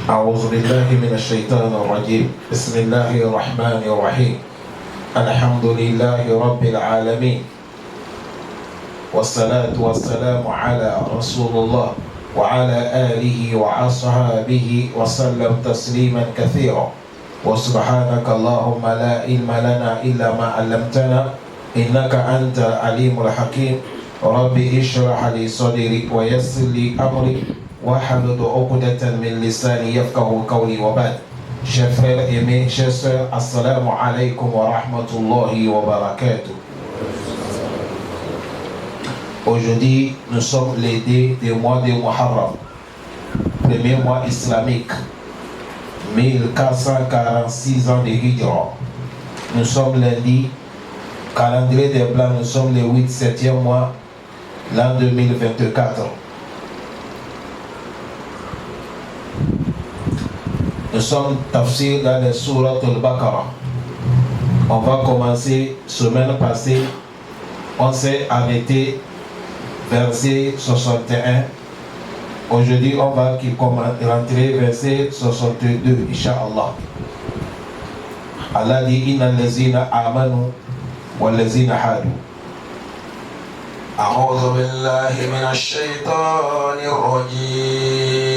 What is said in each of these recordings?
أعوذ بالله من الشيطان الرجيم بسم الله الرحمن الرحيم الحمد لله رب العالمين والصلاة والسلام على رسول الله وعلى آله وأصحابه وسلم تسليما كثيرا وسبحانك اللهم لا علم لنا إلا ما علمتنا إنك أنت العليم الحكيم ربي اشرح لي صدري ويسر لي أمري واحلل عقدة من لساني يفقهوا قولي وبعد. Chers frères aimés, chers sœurs, assalamu alaikum wa rahmatullahi wa barakatuh. Aujourd'hui, nous sommes les deux mois de Muharram, premier mois islamique, 1446 ans de Hijra. Nous sommes lundi, calendrier des Blancs, nous sommes le 7e mois, l'an 2024. Nous sommes tafsir dans les sourates al-Baqarah. On va commencer, semaine passée, on s'est arrêté verset 61. Aujourd'hui, on va rentrer verset 62, Inch'Allah. Allah dit, Inna allazina amanu wallazina hadu. أعوذ بالله من الشيطان الرجيم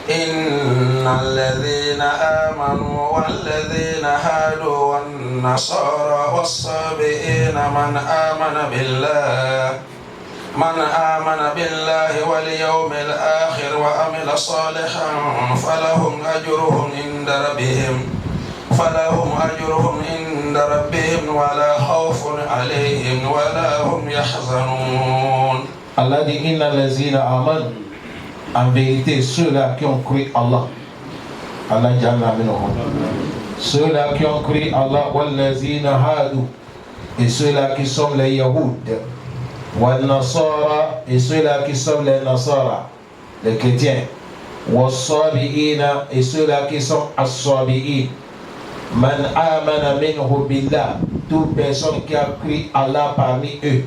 إن الذين آمنوا والذين هادوا والنصارى والصابئين من آمن بالله واليوم الآخر وعمل صالحا فلهم أجرهم عند ربهم ولا خوف عليهم ولا هم يحزنون. Allah dit Inna allazina amanu. En vérité, ceux-là qui ont cru Allah, Allah Jalla minhum, ceux-là qui ont cru Allah, wallazina hadu, et ceux-là qui sont les Yahoud, wal Nasara, et ceux-là qui sont les Nasara, les chrétiens, was-sabi'ina, et ceux-là qui sont as-sabi'in, man amana minhu billah, toute personne qui a cru Allah parmi eux,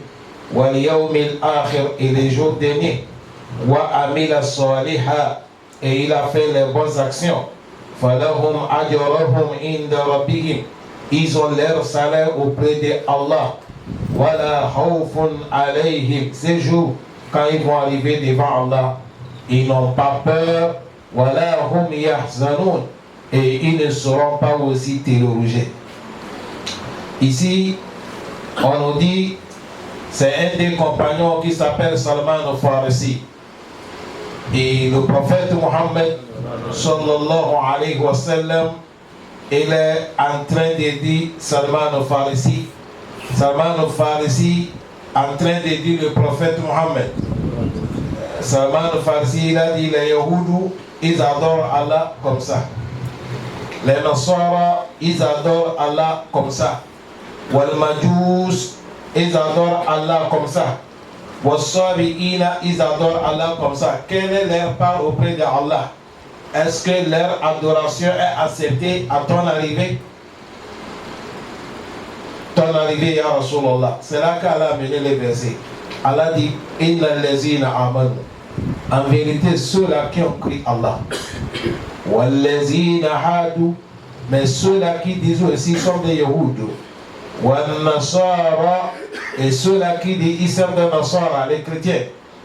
wal yawmil akhir, et les jours derniers, wa amila saliha, et il a fait les bonnes actions, falahum ajrahum inda rabbihim, ils ont leur salaire auprès de Allah, wala khawfun alayhim, ces jours quand ils vont arriver devant Allah, ils n'ont pas peur, wala hum yahzanun, et ils ne seront pas aussi terrorisés. Ici on nous dit c'est un des compagnons qui s'appelle Salman al-Farisi. Et le prophète Mohammed sallallahu alayhi wa sallam, il est en train de dire Salman al-Farisi en train de dire le prophète Mohammed. Salman al-Farisi, il a dit les Yahoudou, ils adorent Allah comme ça. Les Nasara, ils adorent Allah comme ça. Wal Majus, ils adorent Allah comme ça. Was-sabi'ina, ils adorent Allah comme ça. Quelle est leur part auprès de Allah? Est-ce que leur adoration est acceptée à ton arrivée? Ton arrivée, ya Rasulallah. C'est là qu'Allah a mené les versets. Allah dit Inna allazina amanu. En vérité, ceux-là qui ont cru Allah. Wallazina hadu. Mais ceux-là qui disent aussi sont des Yahoud. Wal-Nasara, et ceux-là qui disent ils servent de Nasara, les chrétiens.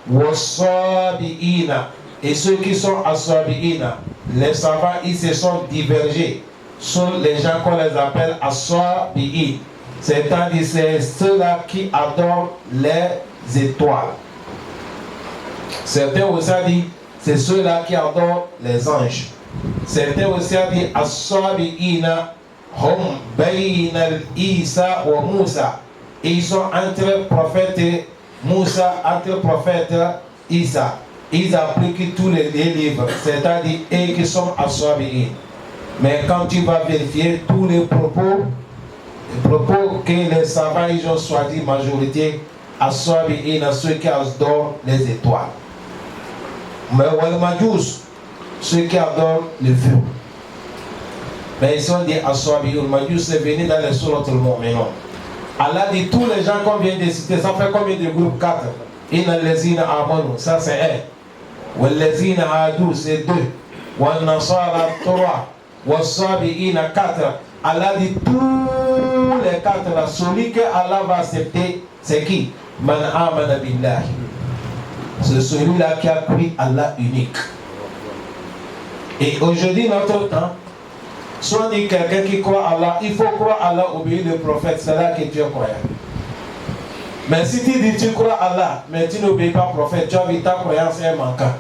Was-Sabi'ina, et ceux qui sont as-Sabi'ina, les savants ils se sont divergés sur les gens qu'on les appelle as-Sabi'in, c'est-à-dire c'est ceux-là qui adorent les étoiles. Certains aussi disent c'est ceux-là qui adorent les anges. Certains aussi disent as-Sabi'ina hum bayna Isa wa Musa, et ils sont entre prophète Moussa, entre prophète Isa. Ils appliquent tous les livres, c'est-à-dire eux qui sont as-Sabi'in. Mais quand tu vas vérifier tous les propos que les savants ils ont choisi majorité as-Sabi'in, ceux qui adorent les étoiles. Mais wal Majus, ceux qui adorent le feu. Mais ils sont des as-Sabi'un. Majus c'est venu dans les sourates al-Mu'minun. Allah dit tous les gens qu'on vient de citer, ça fait combien de groupes? 4. Inna allazina amanu, ça c'est 1. Wallazina hadu, c'est 2. wa nasara 3, wa sabi'ina 4. Allah dit tous les 4 là, celui que Allah va accepter, c'est qui? Man amana billahi. C'est celui-là qui a cru Allah unique. Et aujourd'hui, notre temps, soit on dit quelqu'un qui croit Allah, il faut croire Allah, obéir le prophète, c'est là que tu es croyant. Mais si tu dis tu crois Allah, mais tu n'obéis pas au prophète, tu as vu ta croyance est manquant.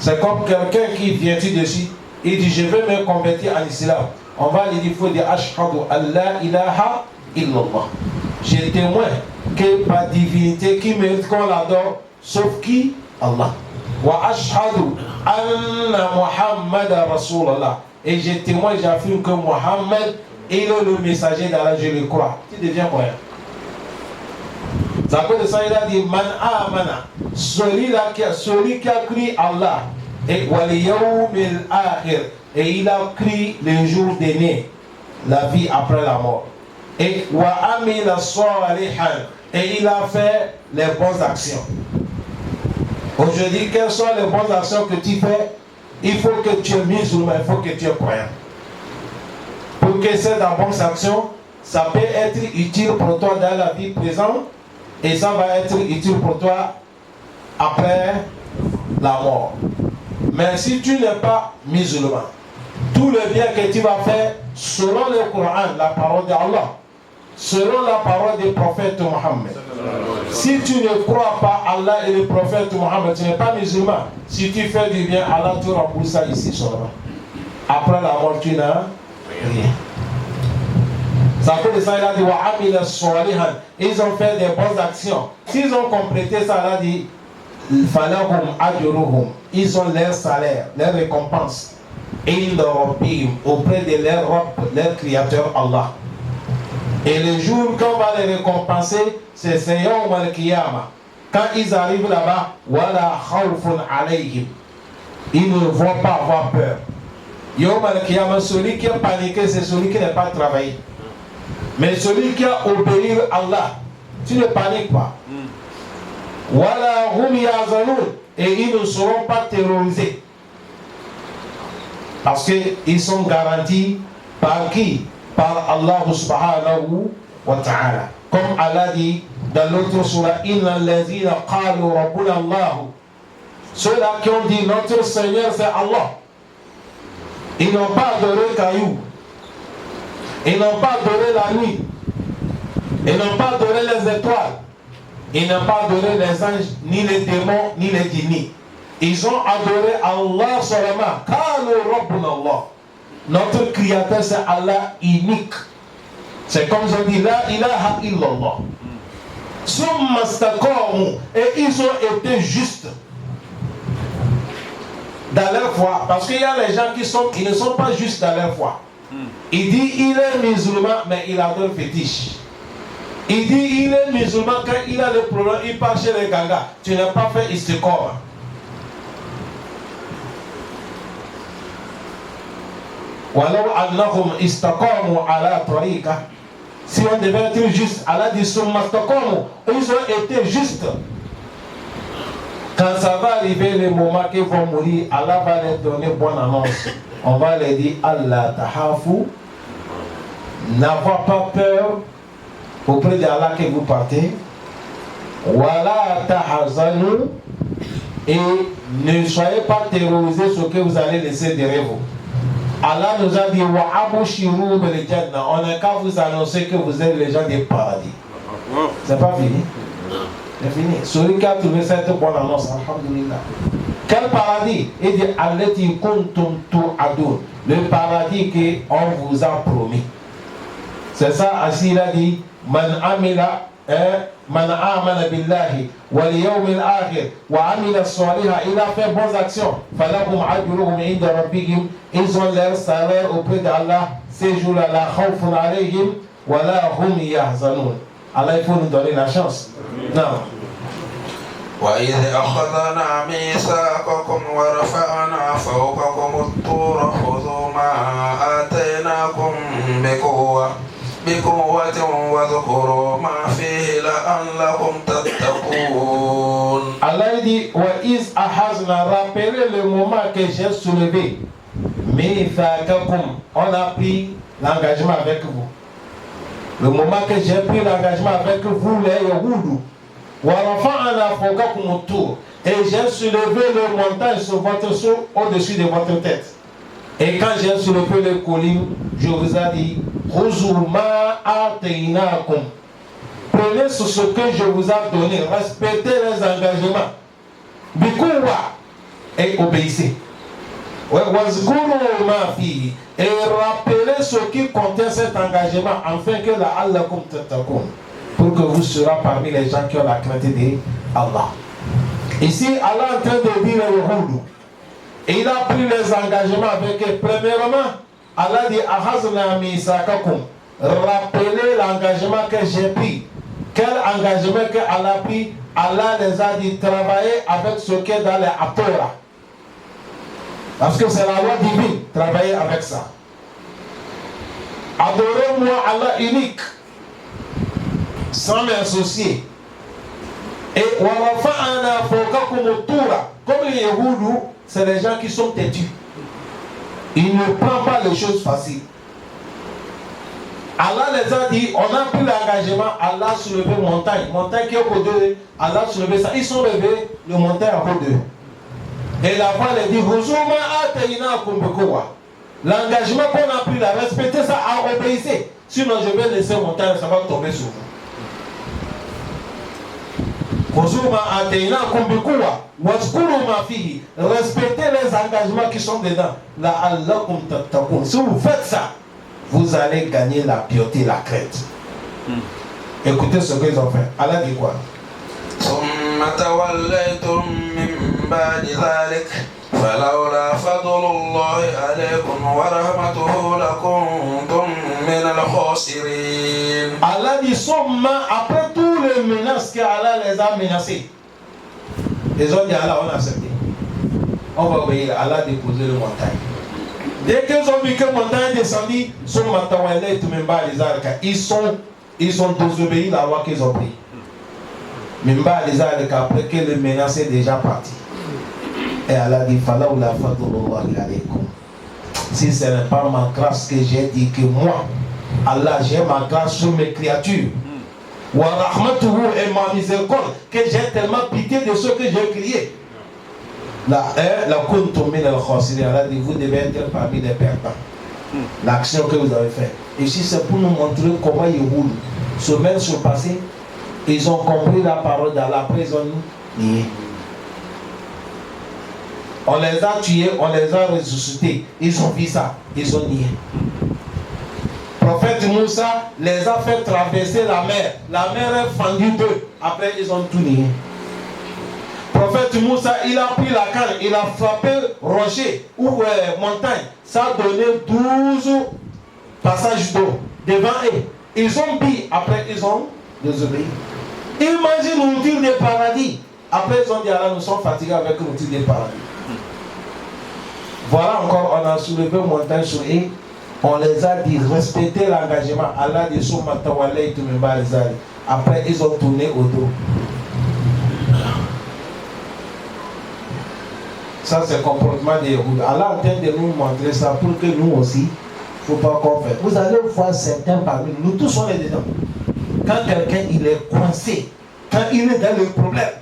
C'est comme quelqu'un qui vient dessus, il dit je vais me convertir en islam. On va lui dire, il faut dire ashhadu an la ilaha illallah. J'ai témoin que par divinité qui mérite qu'on l'adore, sauf qui? Allah. Wa ashhadu anna Muhammad Rasulallah. Et je témoigne, j'affirme que Mohammed est le messager d'Allah, je le crois. Tu deviens croyant. Ça peut de ça, il a dit man amana, celui qui a cru Allah et wal yawmil akhir, et il a cru le jour dernier, la vie après la mort. Et wa amila salihan, et il a fait les bonnes actions. Aujourd'hui, quelles sont les bonnes actions que tu fais? Il faut que tu es musulman, il faut que tu es croyant. Pour que cette bonne action, ça peut être utile pour toi dans la vie présente et ça va être utile pour toi après la mort. Mais si tu n'es pas musulman, tout le bien que tu vas faire selon le Coran, la parole d'Allah, selon la parole du prophète Mohammed. Si tu ne crois pas Allah et le prophète Mohammed, tu n'es pas musulman. Si tu fais du bien, Allah te rembourse ça ici seulement. Après la mort, tu n'as rien. Ça peut de ça, il a dit wa amila salihan. Ils ont fait des bonnes actions. S'ils ont complété ça, il a dit falahum ajruhum. Ils ont leur salaire, leur récompense. Inda rabbihim, auprès de leur créateur Allah. Et le jour qu'on va les récompenser, c'est Yawm al-Qiyamah. Quand ils arrivent là-bas, wala khawfun alayhim. Ils ne vont pas avoir peur. Yawm al-Qiyamah, celui qui a paniqué, c'est celui qui n'a pas travaillé. Mais celui qui a obéi à Allah, tu ne paniques pas. Wala hum yazanun. Et ils ne seront pas terrorisés. Parce qu'ils sont garantis par qui? Par Allah subhanahu wa ta'ala. Comme Allah dit dans l'autre surah, Inna allazina qalu rabbuna Allah. Ceux-là qui ont dit notre Seigneur c'est Allah. Ils n'ont pas adoré caillou. Ils n'ont pas adoré la nuit. Ils n'ont pas adoré les étoiles. Ils n'ont pas adoré les anges, ni les démons, ni les djinnis. Ils ont adoré Allah seulement. Qalu rabbuna Allah. Notre créateur c'est Allah unique. C'est comme je dis la ilaha illallah. Summa istaqamu. Et ils ont été justes dans leur foi. Parce qu'il y a les gens qui ne sont pas justes dans leur foi. Il dit il est musulman mais il adore fétiche. Il dit il est musulman quand il a le problème, il part chez les gangas. Tu n'as pas fait istiqama. Walau annahum istaqamu ala tariqa. Si on devait être juste, Allah dit summa istaqamu. Ils ont été justes. Quand ça va arriver le moment qu'ils vont mourir, Allah va leur donner bonne annonce. On va leur dire Allah tahafu. N'avoir pas peur auprès d'Allah que vous partez. Wala tahazanu. Et ne soyez pas terrorisés sur ce que vous allez laisser derrière vous. Allah nous a dit wa abushiru bil janna. On n'a qu'à vous annoncer que vous êtes les gens du paradis. C'est pas fini. C'est fini. Celui qui a trouvé cette bonne annonce, alhamdulillah. Quel paradis? Il dit allati kuntum tu'adun. Le paradis qu'on vous a promis. C'est ça, ainsi il a dit man amila man amana billahi wal yawmil akhir wa amila salihan. Il a fait bonnes actions. Falahum ajruhum inda rabbihim. Ils ont leur salaire auprès d'Allah. Ces jours-là, la khawfun alayhim wa la hum yahzanun. Allah, il faut nous donner la chance. Non. وإذ أخذنا ميثاقكم ورفعنا فوقكم الطور خذوا ما آتيناكم بقوة واذكروا ما فيه لعلكم تتقون. Allah dit wa iz ahazna, rappelez le moment que j'ai soulevé. Mithaqakum, on a pris l'engagement avec vous. Le moment que j'ai pris l'engagement avec vous, les Yahoudou, wa rafa'na fawqakum at-tur, et j'ai soulevé les montagnes sur votre sceau au-dessus de votre tête. Et quand j'ai soulevé les collines, je vous ai dit, Khuzu ma ataynakum, prenez sur ce que je vous ai donné, respectez les engagements. Bikouwa, et obéissez. Wazguru ma fi, et rappelez ce qui contient cet engagement, afin que la Allah tattaqun, pour que vous serez parmi les gens qui ont la crainte de Allah. Ici, Allah est en train de dire au Yahoudou, il a pris les engagements avec eux. Premièrement, Allah dit ahazna misakakum, rappelez l'engagement que j'ai pris. Quel engagement que Allah a pris? Allah les a dit travailler avec ce qui est dans les Torah. Parce que c'est la loi divine, travailler avec ça. Adorez-moi Allah unique, sans m'associer. Et warafa'ana fawqakum at-tura, comme les Yahoudou, c'est les gens qui sont têtus. Ils ne prennent pas les choses faciles. Allah les a dit, on a pris l'engagement, Allah a soulevé montagne. Montagne qui est au deux, Allah a soulevé ça. Ils sont levés, le montagne à deux. Et la voix les dit, l'engagement qu'on a pris là, respectez ça, à obéir. Sinon je vais laisser montagne, ça va tomber sur vous. Respectez les engagements qui sont dedans. Si vous faites ça, vous allez gagner la piété, la crainte. Écoutez ce qu'ils ont fait. Allah dit quoi? ثم توليتم من بعد ذلك فلولا فضل الله عليكم ورحمته لكنتم من الخاسرين. Allah dit seulement après tous les menaces que Allah les a menacés, ils ont dit Allah, on a accepté. On va obéir. Allah a déposé le montagne. Dès qu'ils ont vu que la montagne descendit, ils ont désobéi la loi qu'ils ont prise. Mimba les après que le menace est déjà parti. Et Allah dit si ce n'est pas ma grâce que j'ai dit que moi, Allah, j'ai ma grâce sur mes créatures. Wa rahmatuhu, et ma miséricorde, que j'ai tellement pitié de ceux que j'ai créés. La kuntum min al-khasirin, Allah dit vous devez être parmi les perdants. L'action que vous avez faite. Ici c'est pour nous montrer comment ils roulent. Semaine sur passée, ils ont compris la parole d'Allah, après ils ont nié. On les a tués, on les a ressuscités. Ils ont vu ça, ils ont nié. Prophète Moussa les a fait traverser la mer. La mer est fendue d'eux. Après ils ont tout nié. Prophète Moussa, il a pris la canne, il a frappé rocher ou montagne. Ça a donné 12 passages d'eau devant eux. Ils ont dit, après ils ont désobéi. Imagine l'outil des paradis. Après ils ont dit, alors nous sommes fatigués avec l'outil des paradis. Voilà encore, on a soulevé une montagne sur eux. On les a dit, respectez l'engagement. Allah dit, après ils ont tourné au dos. Ça c'est le comportement des Yahoudis. Allah est en train de nous montrer ça pour que nous aussi, il ne faut pas qu'on fasse. Vous allez voir certains parmi nous, tous on est dedans. Quand quelqu'un il est coincé, quand il est dans le problème,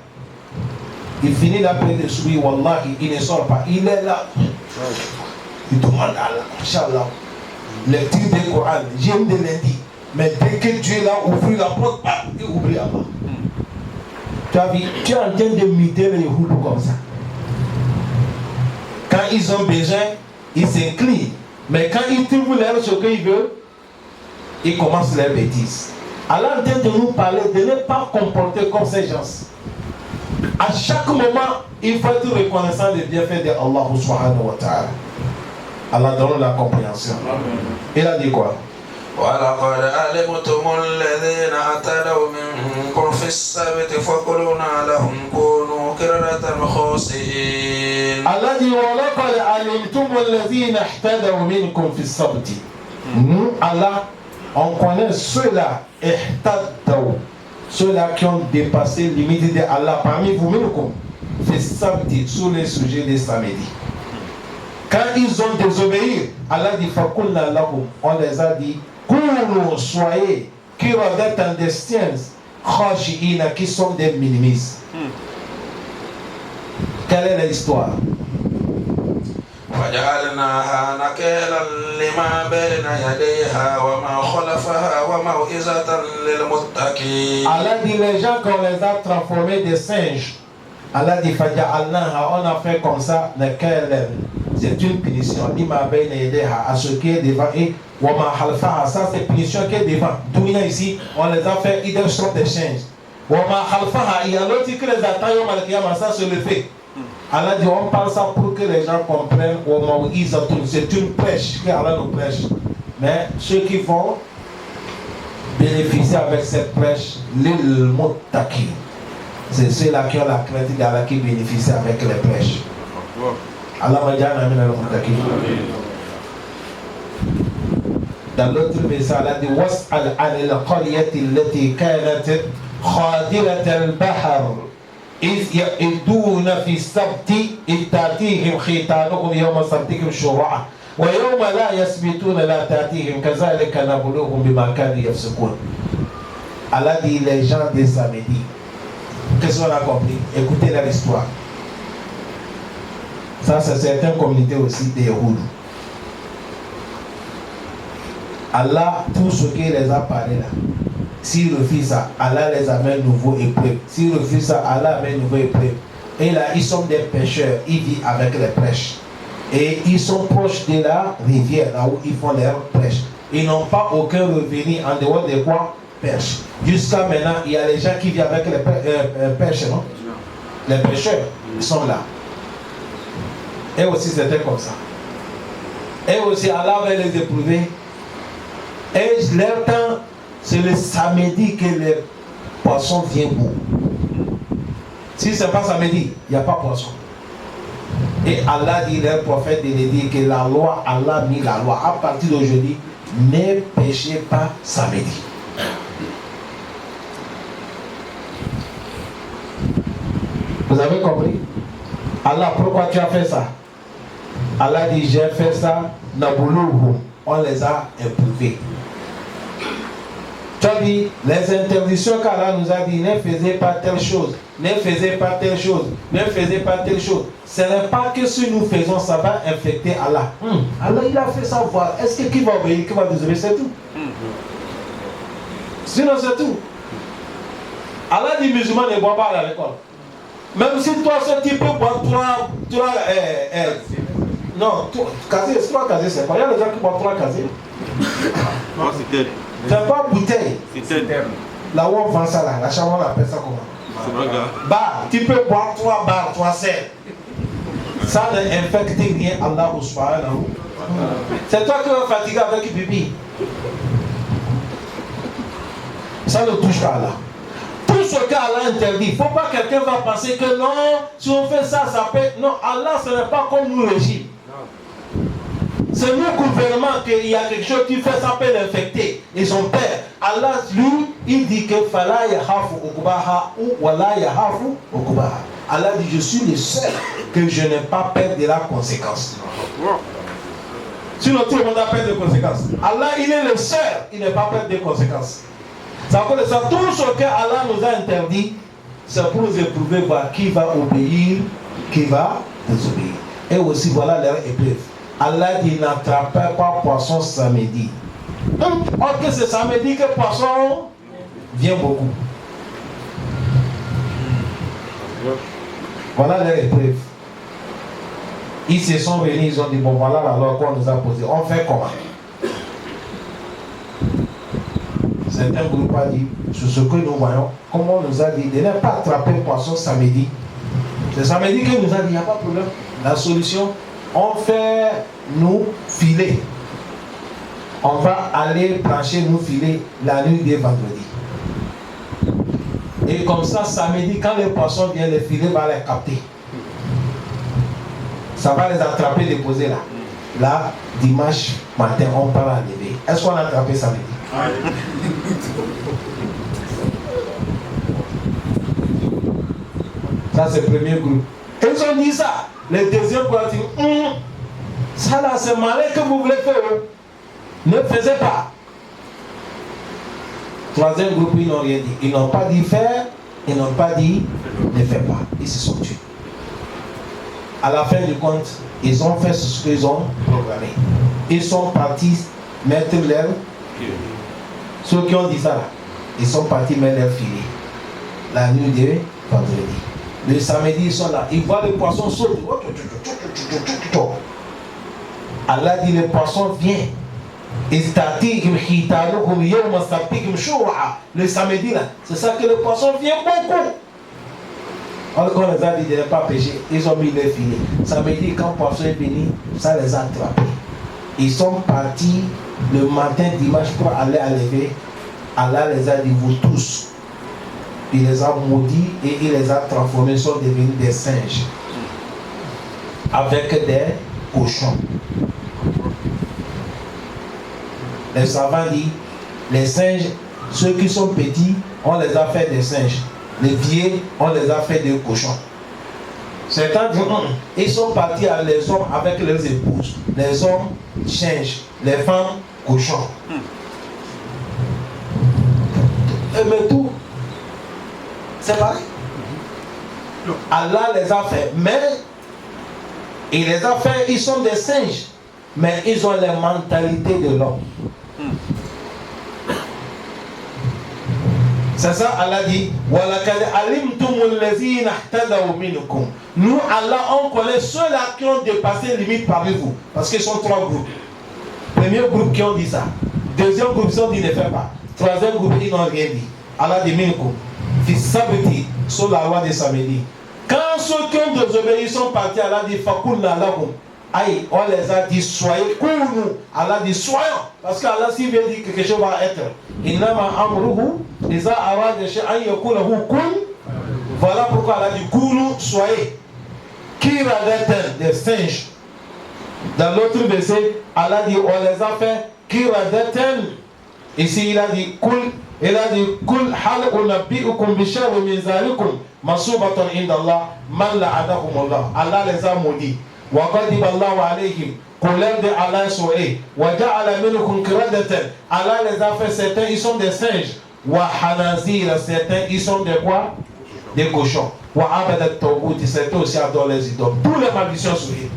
il finit d'après le sourire, Wallahi, il ne sort pas. Il est là. Il demande à Allah, Inch'Allah, lecture du Coran, j'aime de lundi. Mais dès que tu es là, ouvre la porte, il oublie Allah. Tu as vu, tu es en train de imiter les Yahoudis comme ça. Quand ils ont besoin, ils s'inclinent. Mais quand ils trouvent ce qu'ils veulent, ils commencent leurs bêtises. Allah est en train de nous parler de ne pas comporter comme ces gens. À chaque moment, il faut être reconnaissant des bienfaits de Allah subhanahu wa ta'ala. Allah donne la compréhension. Il a dit quoi? وَلَقَدْ عَلِمْتُمُ الَّذِينَ اعْتَدَوْا مِنكُمْ فِي السَّبْتِ فَقُلْنَا لَهُمْ كُونُوا قِرَدَةً خَاسِئِينَ. Allah dit وَلَقَدْ عَلِمْتُمُ الَّذِينَ اعْتَدَوْا مِنكُمْ فِي السَّبْتِ. Nous, Allah, on connaît ceux-là, اعْتَدَوْا, ceux-là qui ont dépassé les limites d'Allah parmi vous-même, fait samedi sur les sujets des samedis. Quand ils ont désobéi, Allah dit Fakulna lahum, on les a dit, Koulou, soyez, qui remettent en destin, khashi'ina, qui sont des minimis. Quelle est l'histoire? وجعلناها نكالا لما بين يديها وما خلفها وموعظة للمتقين. Allah dit les gens qu'on les a transformés des singes. Allah dit Faja'alnaha, on a fait comme ça nakalan. C'est une punition lima bayna yadayha, à ce qui est devant, et wama khalfaha, ça c'est punition qui est devant. Dunia ici, on les a fait idem sur des singes. Wama khalfaha, il y a l'autre qui les attend au Malkiyama, ça c'est le fait. Allah dit on parle ça pour que les gens comprennent au moment où ils attendent. C'est une prêche que Allah nous prêche. Mais ceux qui vont bénéficier avec cette prêche, l'il muttaqi, c'est ceux-là qui ont la crainte d'Allah qui bénéficient avec les prêches. Allah m'a dit amin al muttaqi. Dans l'autre verset, Allah dit was'al anil qaryati allati kanat khadirat al-bahr. إذ يئدون في السبت إذ تأتيهم خيطانهم يوم سبتهم شرعا ويوم لا يسبتون لا تأتيهم كذلك نبلوهم بما كانوا يفسقون. Allah dit les gens des samedis. Qu'est-ce qu'on a compris? Écoutez leur histoire. Ça c'est certaines communautés aussi des Yahoud. Allah, tout ce qui les a parlé là, s'ils refusent ça, Allah les amène nouveau épreuve. S'ils refusent ça, Allah amène nouveau épreuve. Et là, ils sont des pêcheurs, ils vivent avec les prêches. Et ils sont proches de la rivière, là où ils font leurs prêches. Ils n'ont pas aucun revenu en dehors de quoi? Pêche. Jusqu'à maintenant, il y a les gens qui vivent avec les pêches, non? Les pêcheurs, ils sont là. Et aussi, c'était comme ça. Et aussi, Allah va les éprouver. Et leur temps, c'est le samedi que les poissons viennent beau. Si ce n'est pas samedi, il n'y a pas poisson. Et Allah dit, les prophètes, il dit que la loi, Allah a mis la loi. À partir d'aujourd'hui, ne pêchez pas samedi. Vous avez compris? Allah, pourquoi tu as fait ça? Allah dit, j'ai fait ça, Naboulou, on les a éprouvés. Tu as dit, les interdictions qu'Allah nous a dit, ne faisez pas telle chose, ne faisez pas telle chose, ne faisez pas telle chose. Ce n'est pas que si nous faisons, ça va infecter Allah. Allah, il a fait ça voir. Est-ce que qui va obéir, qui va désobéir, c'est tout. Sinon, c'est tout. Allah dit, musulman ne boit pas à l'école. Même si toi, ce type peut boire non, casier, c'est pas casier, c'est pas. Il y a des gens qui boivent 3 casiers. Non, c'est c'est pas bouteille. c'est Là où on vend ça, là, la chambre, on appelle ça comment? Bar, tu peux boire 3 bars, 3 sels. Ça n'infecte rien, Allah ou subhanahu. C'est toi qui vas fatiguer avec pipi. Ça ne touche pas Allah. Tout ce qu'Allah interdit, il ne faut pas que quelqu'un va penser que non, si on fait ça, ça peut. Non, Allah, ce n'est pas comme nous le régime. C'est nous, gouvernement, qu'il y a quelque chose qui fait, ça peut l'infecter. Et son père, Allah, lui, il dit que Fala yahafu ukubaha ou wala yahafu ukubaha. Allah dit, je suis le seul que je n'ai pas peur de la conséquence. Sinon, tout le monde a peur des conséquences. Allah, il est le seul, il n'est pas peur des conséquences. Ça veut dire ça, tout ce que Allah nous a interdit, c'est pour nous éprouver voir qui va obéir, qui va désobéir. Et aussi, voilà leur épreuve. Allah dit, n'attrapez pas poisson samedi. Or que c'est samedi que poisson vient beaucoup. Voilà leur épreuve. Ils se sont venus, ils ont dit, bon voilà la loi qu'on nous a posée. On fait comment? Certains groupes ont dit, sur ce que nous voyons, comme on nous a dit, de ne pas attraper poisson samedi. C'est samedi que nous a dit, il n'y a pas de problème. La solution, on fait nous filer. On va aller plancher nous filer la nuit des vendredis. Et comme ça, samedi, quand les poissons viennent, les filets va les capter. Ça va les attraper, les poser là. Là, dimanche matin, on part à lever. Est-ce qu'on a attrapé samedi? Ça, c'est le premier groupe. Ils ont dit ça. Le deuxième groupe a dit, ça là, c'est malin que vous voulez faire. Ne faisez pas. Troisième groupe, ils n'ont rien dit. Ils n'ont pas dit faire, ils n'ont pas dit ne fais pas. Ils se sont tués. À la fin du compte, ils ont fait ce qu'ils ont programmé. Ils sont partis mettre leur... Ceux qui ont dit ça là, ils sont partis mettre leur filet. La nuit de vendredi. Le samedi, ils sont là. Ils voient le poisson sauter. Allah dit, le poisson vient. Le samedi là, c'est ça que le poisson vient beaucoup. Alors qu'on les a dit de ne pas pêcher, ils ont mis les filets. Samedi, quand le poisson est venu, ça les a attrapés. Ils sont partis le matin, dimanche, pour aller à lever. Allah les a dit, vous tous. Il les a maudits et il les a transformés, ils sont devenus des singes. Avec des cochons. Les savants disent, les singes, ceux qui sont petits, on les a fait des singes. Les vieux, on les a fait des cochons. Certains disent, ils sont partis à les hommes avec leurs épouses. Les hommes singes, les femmes cochons. Mais tout, c'est pareil. Allah les a fait, mais il les a fait, ils sont des singes, mais ils ont la mentalité de l'homme. C'est ça, Allah dit, nous, Allah, on connaît ceux-là qui ont dépassé les limites parmi vous. Parce qu'ils sont trois groupes. Premier groupe qui ont dit ça. Deuxième groupe qui ont dit ne fais pas. Troisième groupe, ils n'ont rien dit. Allah dit minkum. Fils sabti, sur la loi des samedis. Quand ceux qui ont désobéi sont partis, Allah dit fakulna lahum. Aïe, on les a dit soyez nous. Allah dit soyons. Parce qu'Allah, s'il veut dire que quelque chose va être, innama amruhu, iza arada shay'an yakulahu kun. Voilà pourquoi Allah dit kunu, soyez. Kiradatan, des singes. Dans l'autre verset, Allah dit on les a fait kiradatan. Ici, il a dit kul. Il a dit kul hal unabbi'ukum bi sharrin min zalikum masubatan inda Allah man la'anahumullah. Allah les a maudits. وَغَضِبَ اللَّهُ عَلَيْهِمْ colère de Allah soé. وَجَعَلَ مِنْكُمْ قِرَدَةً. Allah les a fait, certains ils sont des singes. وَحَنَازِيرَ, certains ils sont des quoi? Des cochons. وَعَبَدَ التَّوْبُوتِ, certains aussi adorent les idoles. Tous les malditions souillées.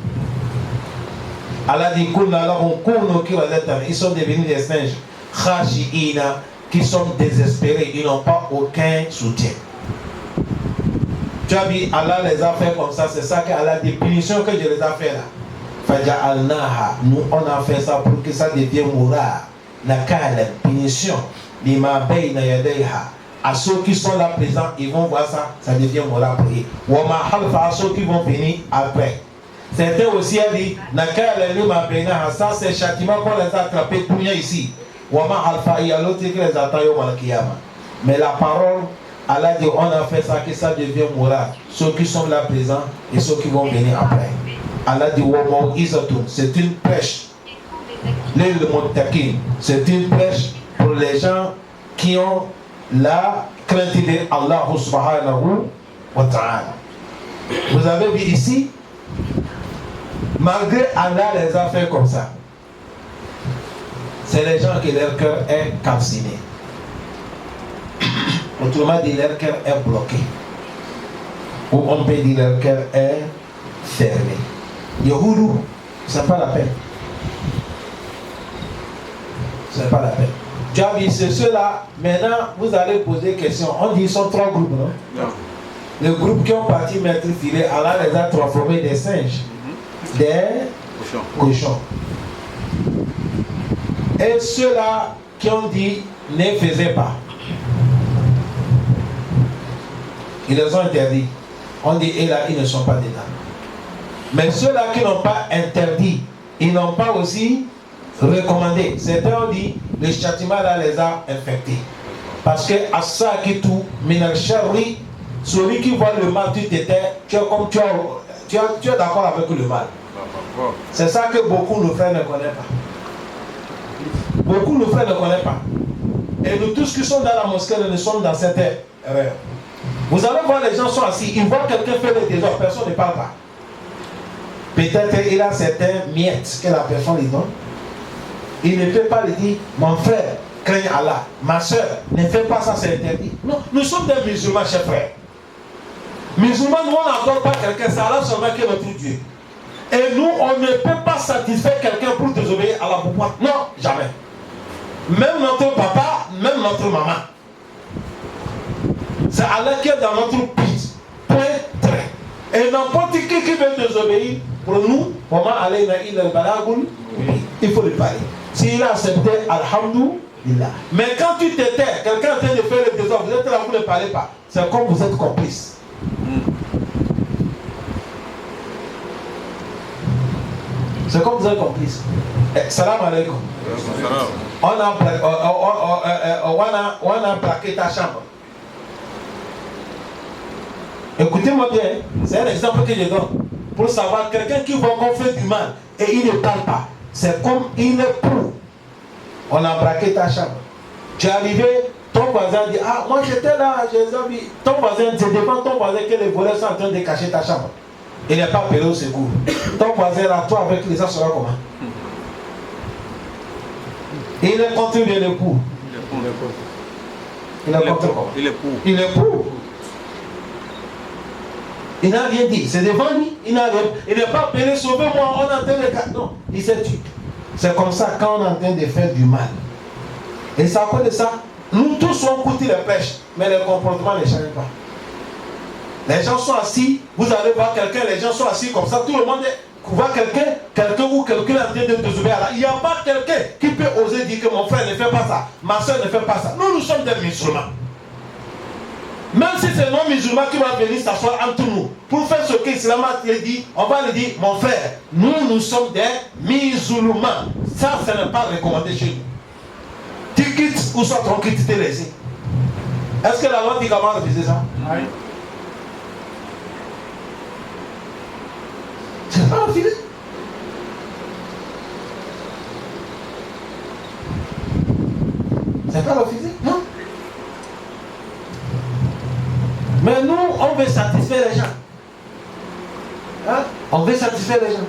Allah dit كُنَّا لَهُمْ كُونُوا قِرَدَةً. Ils sont devenus des singes. خَاشِئِينَ, qui sont désespérés, ils n'ont pas aucun soutien. Tu as dit, Allah les a fait comme ça, c'est ça qu'Allah dit, punition que je les ai fait là. Faja'alnaha, nous on a fait ça pour que ça devienne moral. Nakala, punition, lima bayna yadayha. À ceux qui sont là présents, ils vont voir ça, ça devient moral pour eux. Wama halfa, à ceux qui vont venir après. Certains aussi a dit, nakala lima bayna, ça c'est le châtiment qu'on les a attrapés pour rien ici. Wama halfa, il y a l'autre qui les attend au malakiyama. Mais la parole, Allah dit on a fait ça que ça devient moral. Ceux qui sont là présents et ceux qui vont venir après. Allah dit c'est une prêche. C'est une prêche pour les gens qui ont la crainte de Allah subhanahu wa ta'ala. Vous avez vu ici, malgré Allah les a fait comme ça, c'est les gens qui leur cœur est calciné. Autrement dit, leur cœur est bloqué. Ou on peut dire leur cœur est fermé. Yehoudou, c'est pas la peine. C'est pas la peine. Tu as vu, c'est ceux-là. Maintenant, vous allez poser des questions. On dit qu'ils sont trois groupes, non? Non. Le groupe qui ont parti mettre filet, Allah les a transformés des singes, des cochons. Et ceux-là qui ont dit ne faisaient pas. Ils les ont interdits. On dit, et là, ils ne sont pas dedans. Mais ceux-là qui n'ont pas interdit, ils n'ont pas aussi recommandé. Certains ont dit, le châtiment là les a infectés. Parce que à ça qui tout, minal sharri, celui qui voit le mal, tu t'étais, tu es d'accord avec le mal. C'est ça que beaucoup de frères ne connaissent pas. Beaucoup de frères ne connaissent pas. Et nous tous qui sommes dans la mosquée, nous sommes dans cette erreur. Vous allez voir, les gens sont assis, ils voient quelqu'un faire des désordres, personne ne parle pas. Peut-être il a certains miettes que la personne lui donne. Il ne peut pas lui dire, mon frère, craigne Allah, ma soeur, ne fais pas ça, c'est interdit. Non, nous sommes des musulmans, chers frères. Musulmans, nous on n'accorde pas quelqu'un, c'est Allah seulement qui est notre Dieu. Et nous, on ne peut pas satisfaire quelqu'un pour désobéir à la pourquoi. Non, jamais. Même notre papa, même notre maman. C'est Allah qui est dans notre piste. Point, trait. Et n'importe qui veut désobéir, pour nous, il faut lui parler. S'il a accepté, alhamdoulilah. Mais quand tu te tais, quelqu'un est en train de faire le désordre, vous êtes là, vous ne parlez pas. C'est comme vous êtes complice. C'est comme vous êtes complice. Salam alaikum. On a plaqué ta chambre. Écoutez-moi bien, c'est un exemple que je donne. Pour savoir, quelqu'un qui voit qu'on fait du mal et il ne parle pas, c'est comme il est pour. On a braqué ta chambre. Tu es arrivé, ton voisin dit, ah, moi j'étais là, j'ai vu. Ton voisin, c'est devant ton voisin que les voleurs sont en train de cacher ta chambre. Il n'est pas appelé au secours. Ton voisin là, toi avec les gens sera comment? Il est contre ou il est pour? Il est contre quoi? Il est pour. Il est pour. Il n'a rien dit, c'est devant lui, il n'a rien. Il n'est pas appelé, sauvez-moi, on entend les gars. Non, il s'est tué. C'est comme ça quand on est en train de faire du mal. Et c'est à cause de ça, nous tous on coûte les pêches, mais le comportement ne change pas. Les gens sont assis, vous allez voir quelqu'un, les gens sont assis comme ça, tout le monde voit quelqu'un ou quelqu'un en train de désobéir à Allah. Il n'y a pas quelqu'un qui peut oser dire que mon frère ne fait pas ça, ma soeur ne fait pas ça. Nous sommes des musulmans. Même si c'est un non-musulman qui va venir s'asseoir entre nous pour faire ce que l'islam a dit, on va lui dire, mon frère, nous sommes des musulmans. Ça, ce n'est pas recommandé chez nous. Tu quittes ou soit tranquille, tu t'es laissé. Est-ce que la loi dit comment refuser ça? Oui. C'est pas refusé. C'est pas refusé, non. Mais nous, on veut satisfaire les gens. Hein? On veut satisfaire les gens.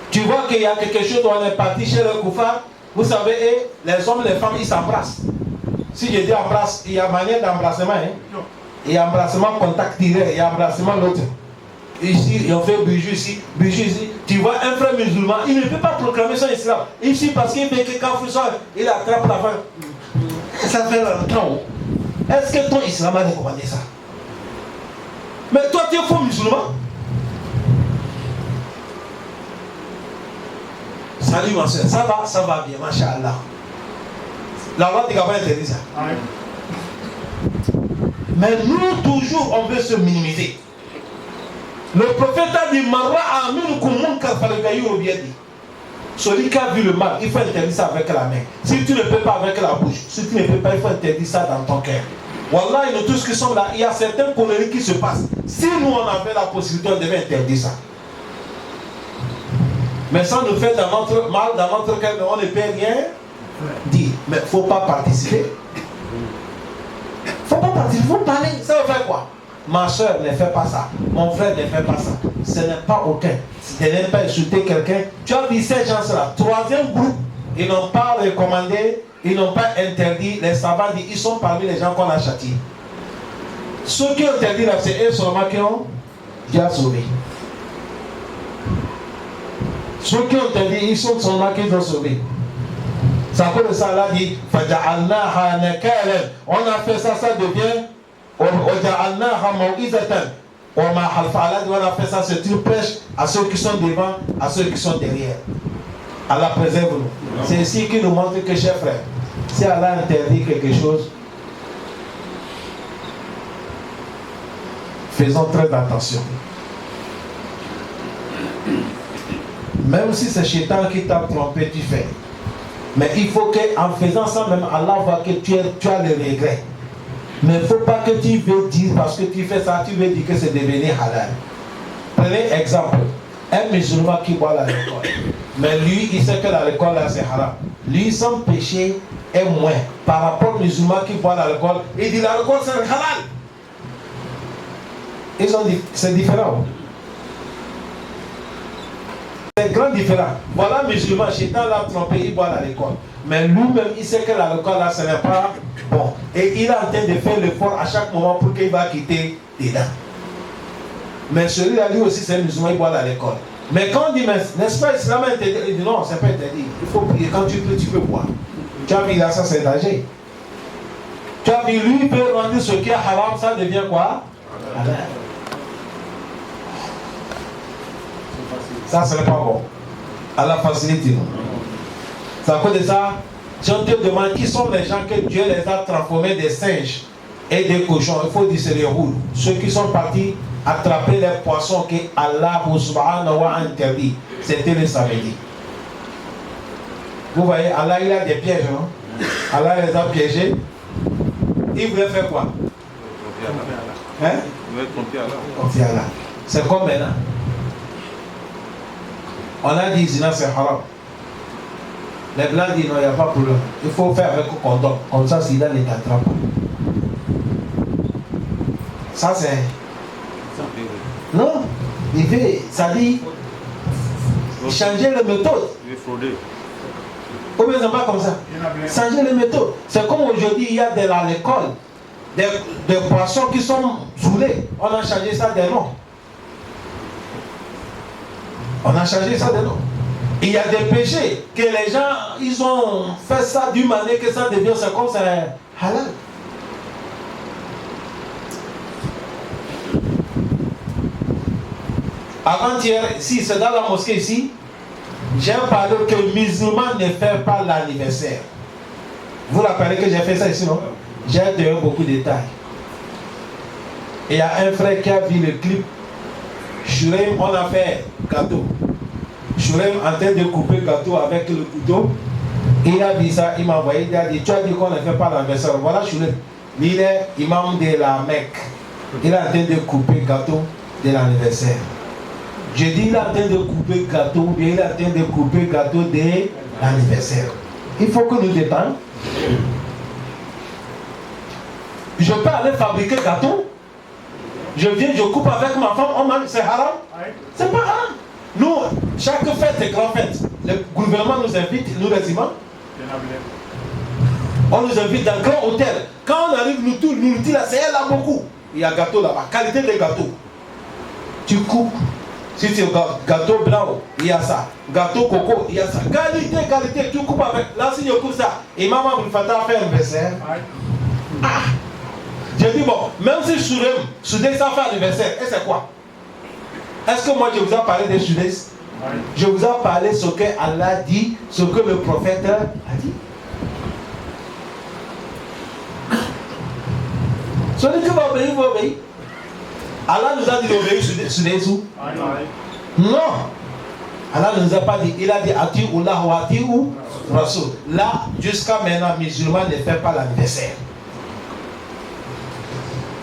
Tu vois qu'il y a quelque chose où on est parti chez le koufar. Vous savez, les hommes, les femmes, ils s'embrassent. Si je dis embrasse, il y a manière d'embrassement. Hein? Il y a embrassement contact direct, il y a embrassement l'autre. Ici, on fait bijou ici, bijou ici. Tu vois, un frère musulman, il ne peut pas proclamer son islam. Ici, parce qu'il fait que quand il attrape la femme. Ça fait longtemps. Est-ce que ton islam a recommandé ça? Mais toi, tu es faux musulman. Salut ma soeur, ça va bien, Masha'Allah. La loi du Gabon interdit ça. Mais nous, toujours, on veut se minimiser. Le prophète a dit, celui qui a vu le mal, il faut interdire ça avec la main. Si tu ne peux pas avec la bouche, si tu ne peux pas, il faut interdire ça dans ton cœur. Wallah, nous tous qui sommes là, il y a certaines conneries qui se passent. Si nous on avait la possibilité, on devait interdire ça. Mais ça nous fait dans notre mal, dans notre cœur, on ne peut rien dire. Mais il ne faut pas participer. Il ne faut pas participer, il faut parler. Ça veut faire quoi? Ma soeur ne fait pas ça. Mon frère ne fait pas ça. Ce n'est pas aucun. Si tu n'aimes pas insulter quelqu'un, tu as vu ces gens-là. Troisième groupe, ils n'ont pas recommandé, ils n'ont pas interdit. Les savants disent, ils sont parmi les gens qu'on a châtiés. Ceux qui ont interdit là, c'est eux seulement qui ont déjà sauvé. Ceux qui ont interdit, ils sont seulement qui ont sauvé. Ça cause de ça, là dit, on a fait ça, ça devient. On a fait ça, c'est une prêche à ceux qui sont devant, à ceux qui sont derrière. Allah préserve-nous. C'est ici qu'il nous montre que, chers frères, si Allah interdit quelque chose, faisons très attention. Même si c'est Shaitan qui t'a trompé, tu fais. Mais il faut qu'en faisant ça, même Allah voit que tu as le regret. Mais il ne faut pas que tu veux dire, parce que tu fais ça, tu veux dire que c'est devenu halal. Prenez exemple, un musulman qui boit l'alcool. Mais lui, il sait que l'alcool là c'est haram. Lui, son péché est moins. Par rapport au musulman qui boit l'alcool, il dit l'alcool c'est halal. C'est différent. C'est grand différent. Voilà, musulman, Chétan l'a trompé, il boit à l'école. Mais lui-même, il sait que l'alcool là, ce n'est pas bon. Et il est en train de faire l'effort à chaque moment pour qu'il va quitter dedans. Mais celui-là, lui aussi, c'est musulman, il boit à l'école. Mais quand on dit, n'est-ce pas, l'islam est interdit? Il dit non, c'est pas interdit. Il faut prier. Quand tu peux boire. Tu as vu là, ça c'est danger. Tu as vu, lui, il peut rendre ce qui est haram, ça devient quoi? Halal. Ça, ce n'est pas bon. Allah facilite. C'est à cause de ça, si on te demande qui sont les gens que Dieu les a transformés des singes et des cochons, il faut dire c'est les roules. Ceux qui sont partis attraper les poissons que Allah subhanahu wa ta'ala interdit. C'était le samedi. Vous voyez, Allah il a des pièges, non? Allah les a piégés. Il voulait faire quoi? Hein? Confier à Allah. C'est comme maintenant. On a dit zina c'est haram. Les blancs disent non, il n'y a pas de problème. Il faut faire avec le condom. Comme ça, s'il a ne t'attrape pas. Ça c'est. Non, il fait, ça dit changer les méthodes. Il est fraudé. Ou bien c'est pas comme ça. Changer les méthodes. C'est comme aujourd'hui, il y a à l'école des poissons qui sont saoulés. On a changé ça des noms. On a changé ça de nom. Il y a des péchés que les gens, ils ont fait ça d'une manière que ça devient, c'est comme c'est halal. Avant-hier, si c'est dans la mosquée ici, j'ai parlé que le musulman ne fait pas l'anniversaire. Vous rappelez que j'ai fait ça ici, non? J'ai donné beaucoup de détails. Et il y a un frère qui a vu le clip. Shurem, on a fait gâteau. Shurem en train de couper le gâteau avec le couteau. Il a dit ça, il m'a envoyé, il a dit, tu as dit qu'on ne fait pas l'anniversaire. Voilà Shurem. Il est imam de la Mecque. Il est en train de couper le gâteau de l'anniversaire. Je dis, il est en train de couper le gâteau, ou bien il est en train de couper le gâteau de l'anniversaire. Il faut que nous détendons. Je peux aller fabriquer le gâteau. Je viens, je coupe avec ma femme, on mange, c'est haram? C'est pas haram. Nous, chaque fête est grande fête. Le gouvernement nous invite, nous les imams. On nous invite dans un grand hôtel. Quand on arrive, nous dit là, c'est là beaucoup. Il y a gâteau là-bas, qualité de gâteau. Tu coupes. Si c'est gâteau blanc, il y a ça. Gâteau coco, il y a ça. Qualité, tu coupes avec. Là, si je coupe ça, et maman vous fait faire un verset. Ah! J'ai dit, bon, même si Soudé, ça fait anniversaire, et c'est quoi? Est-ce que moi je vous ai parlé de Soudé? Je vous ai parlé ce que Allah dit, ce que le prophète a dit. Celui qui va obéir, va obéir. Allah nous a dit d'obéir Soudé sous. Non. Allah ne nous a pas dit, il a dit Ati'ullah wa ati'u Rasul. Là, jusqu'à maintenant, musulman ne fait pas l'anniversaire.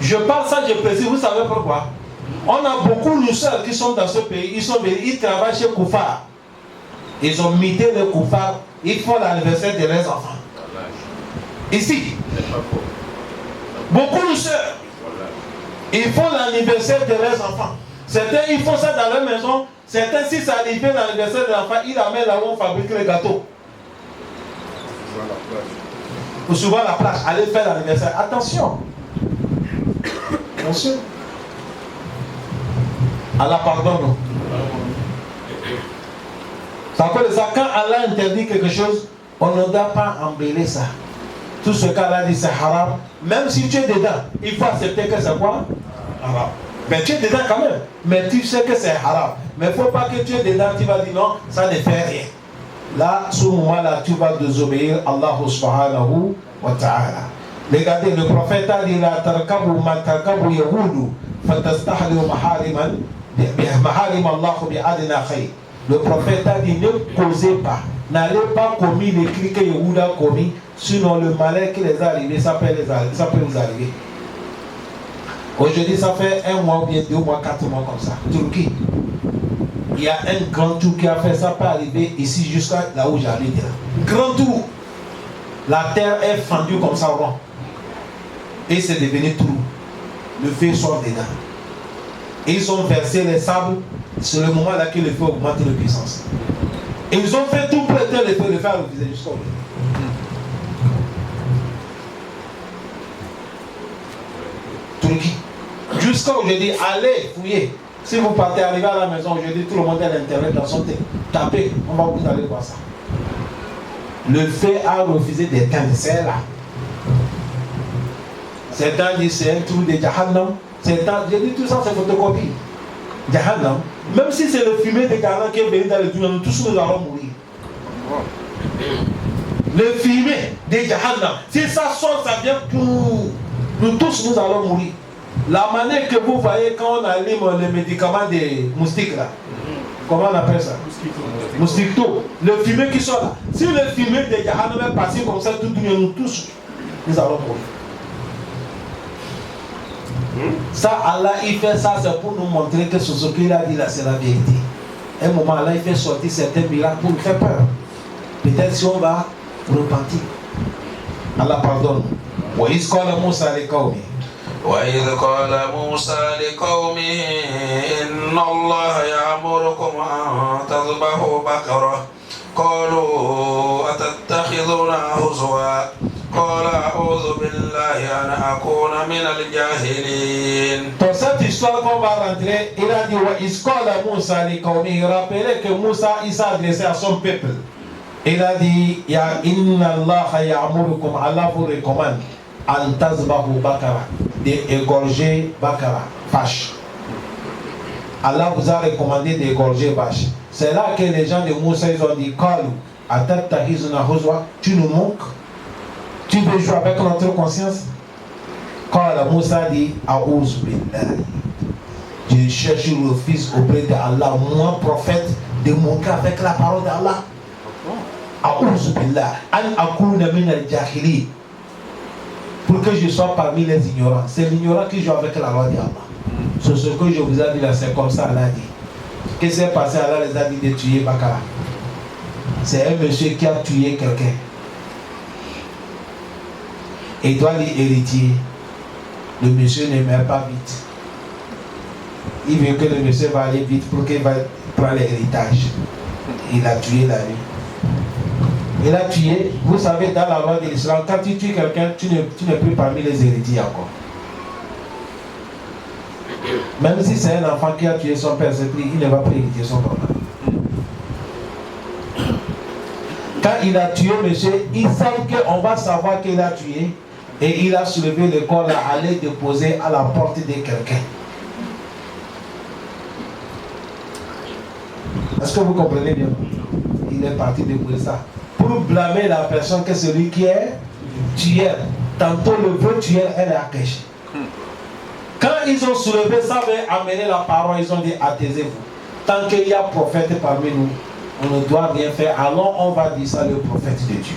Je parle ça, je précise, vous savez pourquoi? On a beaucoup de soeurs qui sont dans ce pays, ils travaillent chez Koufar. Ils ont mité le Koufar, ils font l'anniversaire de leurs enfants. Ici. Beaucoup de soeurs, ils font l'anniversaire de leurs enfants. Certains, ils font ça dans leur maison. Certains, si ça arrive l'anniversaire de l'enfant, ils amènent là où on fabrique les gâteaux. Ou souvent la plage, allez faire l'anniversaire. Attention. Attention. Allah pardonne. Ça peut dire ça, quand Allah interdit quelque chose, on ne doit pas embellir ça. Tout ce qu'Allah dit c'est haram. Même si tu es dedans, il faut accepter que c'est quoi? Haram. Mais tu es dedans quand même. Mais tu sais que c'est haram. Mais il ne faut pas que tu es dedans, tu vas dire non, ça ne fait rien. Là, ce moment-là, tu vas désobéir Allah subhanahu wa ta'ala. Regardez, le prophète a dit la tarkabu ma tarkabu yahudu fatastahlu maharim Allah bi adna khayr. Le prophète a dit ne causez pas, n'allez pas commis les cris que Yahoud a commis, sinon le malheur qui les a arrivés, ça peut vous arriver. Aujourd'hui, ça fait 1 mois ou bien 2 mois, 4 mois comme ça. Turquie. Il y a un grand tour qui a fait ça, peut arriver ici jusqu'à là où j'habite. Grand tour. La terre est fendue comme ça rond. Et c'est devenu trou. Le feu sort dedans. Et ils ont versé les sables. C'est le moment là que le feu augmente de puissance. Et ils ont fait tout pour éteindre le feu, le faire refuser jusqu'à aujourd'hui. Turquie. Jusqu'à aujourd'hui, allez fouiller. Si vous partez, arriver à la maison aujourd'hui, tout le monde est à l'internet dans son thé. Tapez, on va vous aller voir ça. Le feu a refusé d'éteindre, c'est là. Certains disent c'est un trou de Jahannam. Certains, j'ai dit tout ça, c'est photocopie. Jahannam, même si c'est le fumée de Jahannam qui est venu dans le tunnel, nous tous nous allons mourir. Le fumée de Jahannam, si ça sort, ça vient tout. Nous tous nous allons mourir. La manière que vous voyez quand on allume les médicaments des moustiques là, comment on appelle ça? Mosquito. Le fumée qui sort là. Si le fumée de Jahannam est passé comme ça, tout le monde, nous tous, nous allons mourir. Ça, Allah, il fait ça, c'est pour nous montrer que ce qu'il a dit là, c'est la vérité. À un moment, Allah, il fait sortir certains miracles pour nous faire peur. Peut-être si on va repentir. Allah pardonne. وإذ قال موسى لقومه وإذ قال موسى لقومه إن الله يأمركم أن تذبحوا بقرة قالوا أتتخذنا هزوا قال أعوذ بالله أن أكون من الجاهلين. Dans cette histoire qu'on va rentrer, il a dit وإذ قال موسى لقومه. Rappelez que Moussa il s'est adressé à son peuple. Il a dit Ya inna Allah ya'murukum, Allah vous recommande an tazbahu bakara, d'égorger bakara, vache. Allah vous a recommandé d'égorger vache. C'est là que les gens de Moussa ils ont dit Kalu atattahizuna huzwa, tu nous manques, tu veux jouer avec notre conscience. Kala Moussa dit A'udhu billahi, je cherche le fils auprès de Allah, moi prophète, de manquer avec la parole d'Allah. A'udhu billah an akuna min al-jahili, pour que je sois parmi les ignorants. C'est l'ignorant qui joue avec la loi d'Allah. C'est ce que je vous ai dit là, c'est comme ça Allah dit. Qu'est-ce qui s'est passé? Allah les a dit de tuer Bakara. C'est un monsieur qui a tué quelqu'un. Et il doit lui héritier. Le monsieur ne meurt pas vite. Il veut que le monsieur va aller vite pour qu'il va prendre l'héritage. Il a tué la nuit. Il a tué, vous savez, dans la loi de l'islam, quand tu tues quelqu'un, tu n'es plus parmi les héritiers encore. Même si c'est un enfant qui a tué son père, il ne va pas hériter son papa. Quand il a tué monsieur, il savent qu'on va savoir qu'il a tué et il a soulevé le corps à aller déposer à la porte de quelqu'un. Est-ce que vous comprenez bien? Il est parti déposer ça. Pour blâmer la personne que celui qui est tueur. Tantôt le vrai tueur est à cacher. Quand ils ont soulevé ça, va amener la parole, ils ont dit attaisez-vous. Tant qu'il y a prophète parmi nous, on ne doit rien faire. Alors on va dire ça le prophète de Dieu.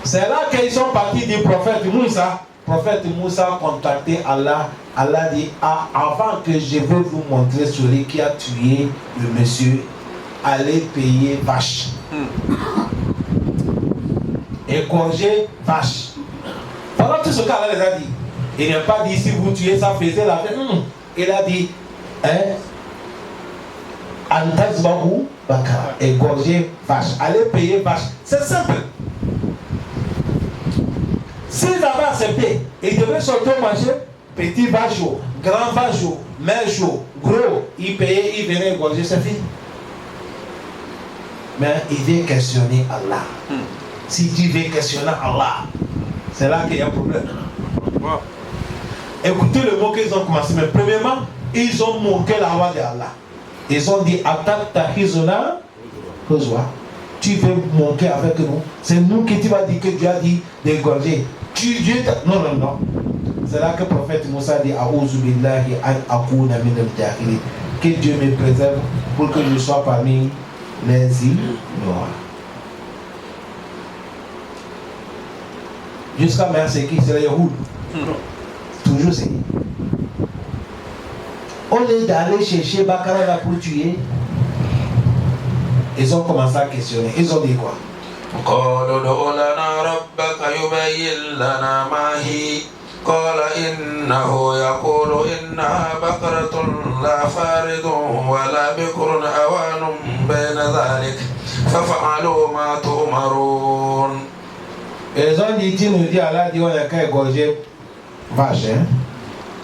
C'est là qu'ils sont partis du prophète Moussa. Prophète Moussa a contacté Allah. Allah dit avant que je vais vous montrer celui qui a tué le monsieur, allez payer vache. Égorger vache. Voilà tout ce qu'Allah les a dit. Il n'a pas dit si vous tuez ça, faisait la fête. Il a dit Antazbahu Bakara, égorger vache. Allez payer vache. C'est simple. S'ils avaient accepté, ils devaient sortir manger petit vache, grand vache, mèche, gros. Ils payaient, ils venaient égorger, c'est fini. Mais il veut questionner Allah. Si tu veux questionner Allah, c'est là qu'il y a un problème. Wow. Écoutez le mot qu'ils ont commencé. Mais premièrement, ils ont manqué la loi d'Allah. Ils ont dit attaque ta hizona, tu veux manquer avec nous. C'est nous qui tu vas dire que Dieu a dit d'égorger. Non. C'est là que le prophète Moussa dit A'udhu billahi an akuna min al-jahili. Que Dieu me préserve pour que je sois parmi les ignorants. Jusqu'à maintenant, c'est qui? C'est les Yahoud. Toujours c'est. Au lieu d'aller chercher Bakara pour tuer, ils ont commencé à questionner. Ils ont dit quoi? قالوا ادع لنا ربك يبين لنا ما هي قال إنه يقول إنها بقرة لا فارض ولا بكر أوان بين ذلك فافعلوا ما تؤمرون. Ils ont dit, tu nous dis, Allah dit, on a qu'à égorger vache. Hein?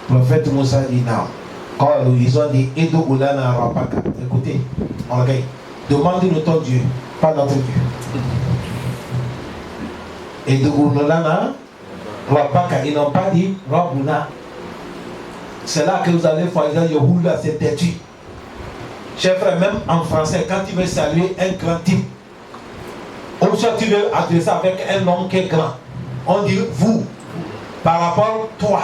Le prophète Moussa dit non. Quand ils ont dit, Edo Oulana Rapaka. Écoutez, on regarde. Demandez-nous ton Dieu, pas notre Dieu. Edo Oulana Rapaka. Ils n'ont pas dit Rabouna. C'est là que vous allez voir, Yehoula s'est têtu. Chers frères, même en français, quand tu veux saluer un grand type, ou soit tu veux adresser avec un homme qui est grand, on dit vous, par rapport à toi.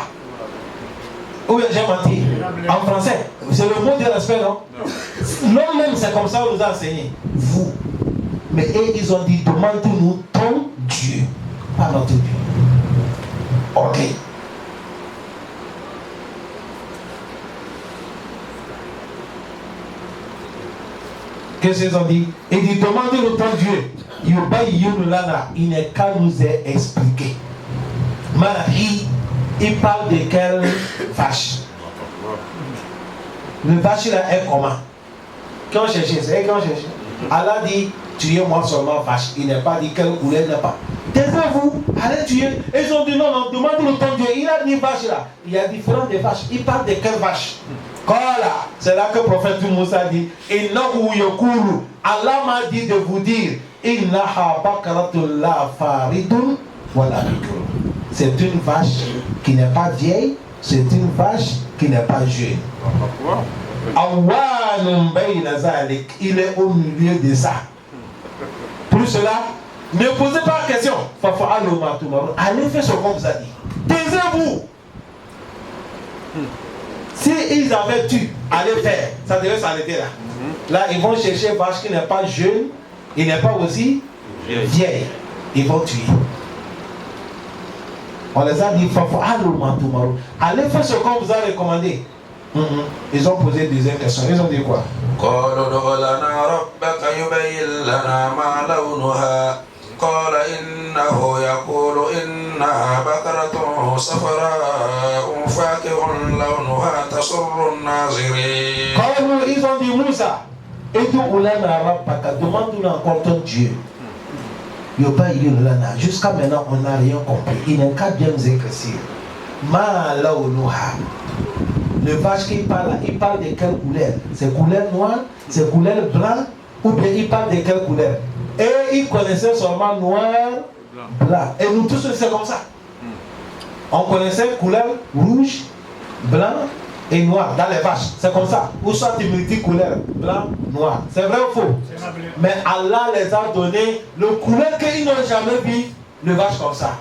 Ou bien j'ai menti. En français, c'est le mot de respect, non? L'homme même, c'est comme ça qu'on nous a enseigné. Vous. Mais eux, ils ont dit, demande-nous ton Dieu, pas notre Dieu. Ok. Qu'est-ce qu'ils ont dit? Ils disent, demandez-nous ton Dieu. Il n'est qu'à nous expliquer. Malachi, il parle de quelle vache? Le vache là est comment? Quand on cherche, c'est quand on cherche. Allah dit, tuez-moi seulement vache. Il n'est pas dit quelle couleur n'est pas. Taisez-vous, allez tuer. Et ils ont dit non, demandez-nous ton Dieu. Il a dit vache là. Il y a différentes des vaches. Il parle de quelle vache? Voilà, c'est là que le prophète Moussa dit, Allah m'a dit de vous dire, c'est une vache qui n'est pas vieille, c'est une vache qui n'est pas jeune. Il est au milieu de ça. Pour cela, ne posez pas la question. Allez faire ce qu'on vous a dit. Taisez-vous. Si ils avaient dû aller faire, ça devait s'arrêter là. Là, ils vont chercher une vache qui n'est pas jeune, il n'est pas aussi vieille. Ils vont tuer. On les a dit, allez faire ce qu'on vous a recommandé. Ils ont posé des questions. Ils ont dit quoi? قال إنه يقول إنها بقرة صفراء فاكهة لونها تسر الناظرين. قالوا ils ont dit Moussa, demande-nous encore ton Dieu. Jusqu'à maintenant on n'a rien compris. Il n'est qu'à bien nous éclaircir. Le vache qui parle là, il parle de quelle couleur? C'est couleur noire, c'est couleur blanc, ou bien il parle de quelle couleur? Et ils connaissaient seulement noir, blanc. Et nous tous, c'est comme ça. On connaissait couleur rouge, blanc et noir dans les vaches. C'est comme ça. Ou soit tu multicouleurs, blanc, noir. C'est vrai ou faux? Mais Allah les a donné le couleur qu'ils n'ont jamais vu, le vache comme ça.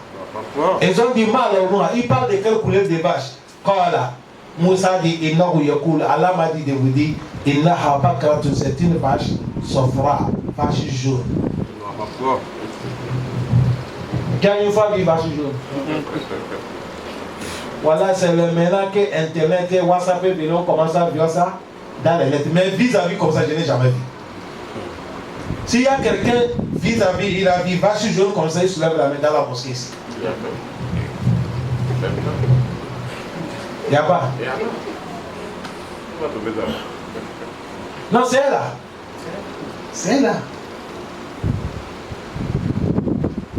Ils ont dit mal au noir. Ils parlent de quelle couleur de vache? Quand là, Moussa dit, Allah m'a dit de vous dire, c'est une vache sofra, vache jaune. Quand une fois vu vache jaune. Voilà, c'est le maintenant que Internet et WhatsApp et vidéo commencent à voir ça dans les lettres. Mais vis-à-vis comme ça, je n'ai jamais vu. S'il y a quelqu'un vis-à-vis, il a vu vache jaune comme ça, il soulève la main dans la mosquée. Il n'y a pas. Non, c'est là. C'est là.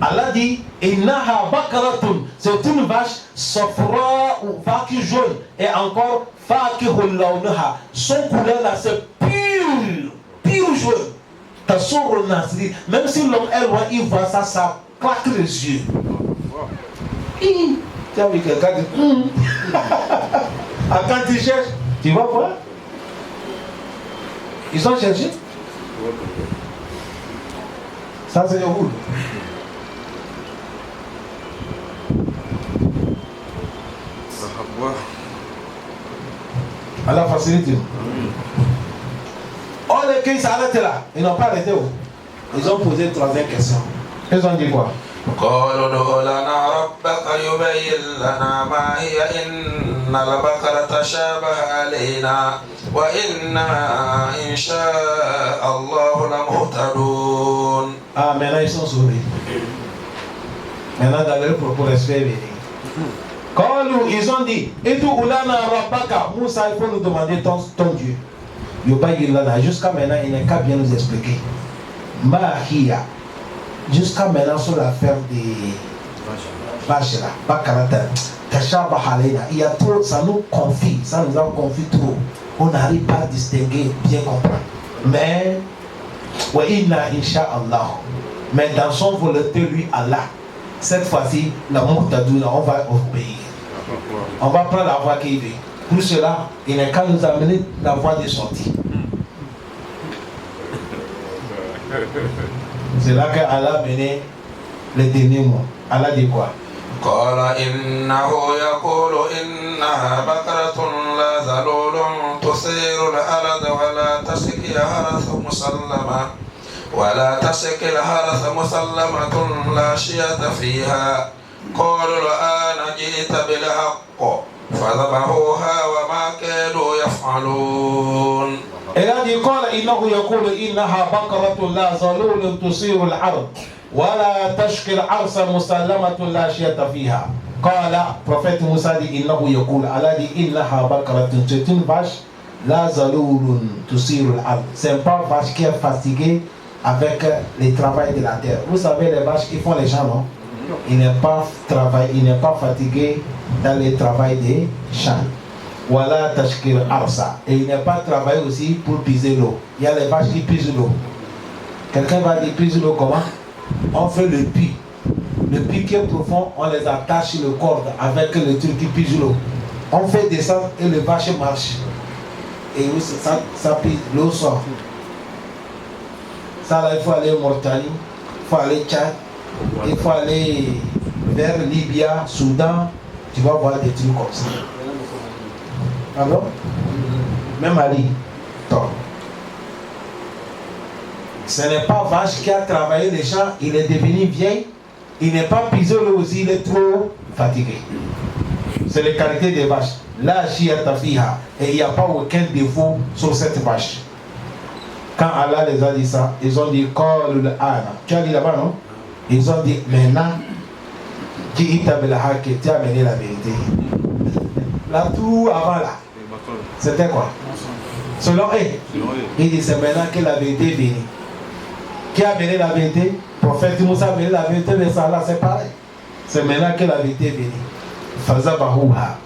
Allah dit, Innaha bakaratun, c'est une vache safra ou vache jaune et encore fakihul launaha. Son couleur là c'est pur jaune. Tassour nasri, même si l'homme est loin, il voit ça, ça claque les yeux. Tu as vu quelqu'un dit, quand tu cherches, tu vas voir. Ils ont cherché. Ça c'est le roule. Allah facilite. Oh, les qu'ils s'arrêtent là. Ils n'ont pas arrêté. Ils ont posé une troisième question. Ils ont dit quoi? قالوا ادع لنا ربك يبين لنا ما هي إن البقرة شابه علينا وإنا إن شاء الله لمهتدون. Ah, maintenant ils sont sauvés. Maintenant, dans leur propos respect, Quand ils ont dit, et tout Oulana Rabbaka, Moussa, il faut nous demander ton Dieu. Yoba Yilana, jusqu'à maintenant, il n'est qu'à bien nous expliquer. Mahia, jusqu'à maintenant, sur l'affaire des vaches là, Bakarata, Tachaba Halena, il y a trop, ça nous confie, ça nous a confié trop. On n'arrive pas à distinguer, bien comprendre. Mais, wa inna insha'Allah. Mais dans son volonté, lui, Allah, cette fois-ci, la Mourtadoula, on va obéir. On va prendre la voie qui veut. Pour cela, il n'est qu'à nous amener la voie de sortie. C'est là qu'Allah a mené les derniers mots. Allah dit quoi? قال إنه يقول إنها بقرة لا ذلول تثير الأرض ولا تسقي الحرث مسلمة لا شية فيها قالوا الآن جئت بالحق فذبحوها وما كانوا يفعلون. الذي قال إنه يقول إنها بقرة لا ذلول تثير الأرض ولا تشقي الحرث مسلمة لا شية فيها. قال prophète Moussa dit إنه يقول Allah dit إنها بقرة, c'est une vache la ذلول تثير الأرض, c'est pas vache qui est fatiguée avec le travail de la terre. Vous savez les vaches qui font les champs, non? Il n'est pas fatigué dans le travail des champs. Voilà tashkir arsa. Et il n'est pas travaillé aussi pour piser l'eau. Il y a les vaches qui pisent l'eau. Quelqu'un va dire pise l'eau comment? On fait le puits. Le puits qui est profond, on les attache sur le corde avec le truc qui pise l'eau. On fait descendre et les vaches marchent. Et oui, ça pise, l'eau sort. Ça là, il faut aller en Mauritanie, il faut aller Tchad, il faut aller vers Libya, Soudan, tu vas voir des trucs comme ça. Alors, même Ali, ce n'est pas vache qui a travaillé les champs, il est devenu vieil, il n'est pas pisé lui aussi, il est trop fatigué. C'est les qualités des vaches. Là, Shiatafiha, et il n'y a pas aucun défaut sur cette vache. Quand Allah les a dit ça, ils ont dit Qal al-ana. Tu as dit là-bas, non? Ils ont dit maintenant, tu as amené la vérité. Là, tout avant là, c'était quoi? Selon eux. Il dit c'est maintenant que la vérité est venue. Qui a amené la vérité? Prophète Moussa a amené la vérité, mais ça là c'est pareil. C'est maintenant que la vérité est venue. Fazabahouha.